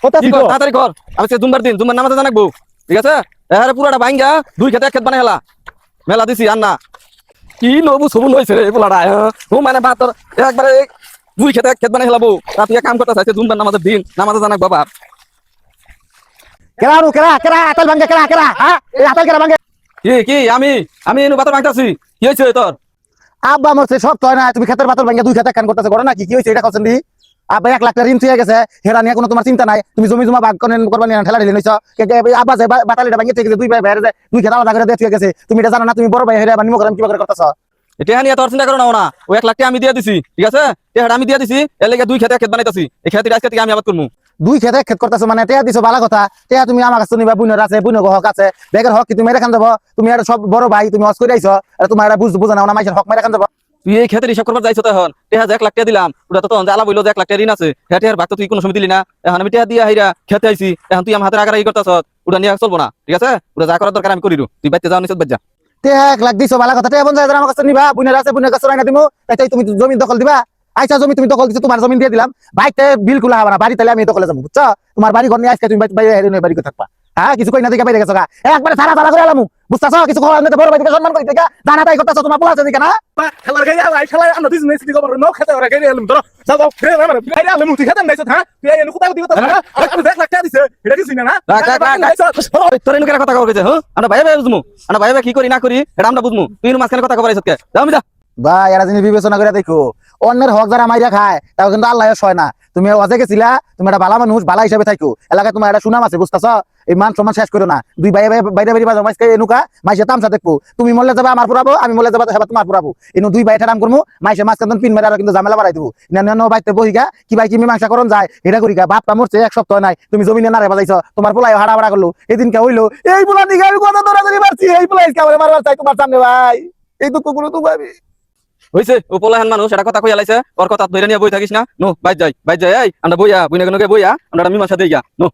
তাড়াতাড়ি কর আমি জুম্বার দিন জুম্বার নামাজে জানাকবো ঠিক আছে এহারে পুরাটা ভাঙ্গা 2 খেতে 1 খেত বানাই হেলা মেলা দিছি আর না কি নবু সবুন হইছে রে পোলাটা ও মানে বাতর একবারে 2 খেতে 1 খেত বানাই হেলাবো রাতে কাম করতে চাইছে জুম্বার নামাজের দিন নামাজে জানাক বাবা কেরা আতাল ভাঙ্গে কেরা হ্যাঁ এই আতাল কেরা ভাঙ্গে কি আমি এনু বাতর ভাঙতাছি কি হইছে তোর আব্বা মরছে সব তয় না তুমি খেতের বাতর ভাঙ্গে 2 খেতে কান করতেছে ঘটনা কি হইছে এটা কছেন দি আব্বা 1 লাখ টাকা ঋণ থিয়ে গেছে হেরা নিয়ে কোনো তোমার চিন্তা নাই তুমি জমি জমা ভাগ করবা নিয়ে ঠেলা ঢেলে নইছো আব্বা যে বাতালিটা ভাঙ্গে থেকে 2 ভাই বাইরে 2 খেতে আলাদা করে দিয়ে গেছে তুমি এটা জানো না তুমি বড় ভাই হেরা বানিমো করেন কি করে করতেছ এটা নিয়ে তোর চিন্তা করো না ও 1 লাখ টাকা আমি দিয়ে দিছি ঠিক আছে এটা আমি দিয়ে দিছি এর লাগি 2 খেতে 1 খেত বানাইতাছি এই খেতে আজকে থেকে আমি আবাদ করমু 2 খেতে 1 খেত করতেছ মানে টেয়া দিছো ভালো কথা টেয়া তুমি আমার কাছে নিবা বুনের আছে বুনের হক আছে বেগের হক কি তুমি মেরে খান দেবো তুমি আর সব বড় ভাই তুমি হস করে আইছো আর তোমার এটা বুঝা না মাইসের হক মেরে খান দেবো তুই এই খেতের হিসাব করবার যাইছো তখন টেহা 1 লাখ টাকা দিলাম ওটা তো তখন জ্বালা বইলো 1 লাখ টাকা ঋণ আছে হেটের ভাগ তো তুই কোনো সময় দিলি না এখন আমি টেহা দিয়া হাইরা খেতে আইছি এখন তুই আমার হাতের আগারাই করতেছ ওটা নিয়ে চলবো না ঠিক আছে ওটা যা করার দরকার আমি করিরু তুই বাইতে যাও নিছত বাজ্জা টেয়া 1 লাখ দিছো ভালো কথা টেয়া বন্ধ আমার কাছে নিবা বুনের আছে বুনের কাছে রাইনা দিমু তাই তুমি জমি দখল দিবা আইসা জমি তুমি দখল দিছো তোমার জমি দিয়ে দিলাম বাইতে বিল খোলা হবে না বাড়ি তাহলে আমি দখলে যাবো বুঝছো তোমার বাড়ি ঘর নিয়ে আজকে তুমি বাড়ি করে থাকবা হ্যাঁ কিছু কই না দিকে বাইরে গেছো একবারে সারা সারা করে এলাম বুঝতেছো কিছু খবর না বড় ভাইকে সম্মান করি দেখা জানা তাই করতেছো তোমার পোলা আছে দিকে না খেলার গাড়ি আই খেলা আমরা দিস নেছি খবর নো খেতে ওরা গাড়ি এলাম ধরো যাও ফ্রে আমার গাড়ি আলম তুই খেতে নাইছ হ্যাঁ তুই এনে কোথাও দিবি না আমি 1 লাখ টাকা দিছে এটা দিছ না তোর এনু কেন কথা কইছে হ্যাঁ আমরা ভাই বুঝমু আমরা ভাই কি করি না করি এটা আমরা বুঝমু তুই এনু মাঝখানে কথা কইছস কে যাও আমি যা ভাই এরা জিনিস বিবেচনা করে দেখো অন্যের হক যারা মাইরা খায় তাও কিন্তু আল্লাহ সয় না তুমি অজে গেছিলা তুমি একটা ভালো মানুষ ভালো হিসাবে থাকো এলাকায় তোমার একটা সুনাম আছে বুঝতেছো এই মান সম্মান শেষ করো না 2 বাইরে বাইরে বাইরে বাজার মাইসকে এনুকা মাইসে তামসা দেখবো তুমি মরলে যাবে আমার পুরাবো আমি মরলে যাবে হেবা তোমার পুরাবো এনু 2 বাইরে ঠারাম করবো মাইসে মাছ কান্দন পিন মেরে আর কিন্তু ঝামেলা বাড়াই দেবো না বাইতে বহিগা কি ভাই কি মীমাংসা করন যায় এটা করিগা বাপটা মরছে 1 সপ্তাহ নাই তুমি জমিনে না রে বাজাইছো তোমার পোলাই হাড়া বাড়া করলো এদিনকে হইলো এই পোলা দিকে আমি কত দৌড়াদৌড়ি মারছি এই পোলাই মারবার চাই তোমার সামনে ভাই এই দুঃখগুলো তুমি ভাবি হইছে ও পোলাহান মানুষ এটা কথা কই আলাইছে ওর কথা ধরে নিয়ে বই থাকিস না নো বাইর যাই এই আমরা বইয়া বুইনা গনকে বইয়া আমরা মীমাংসা দেই গা নো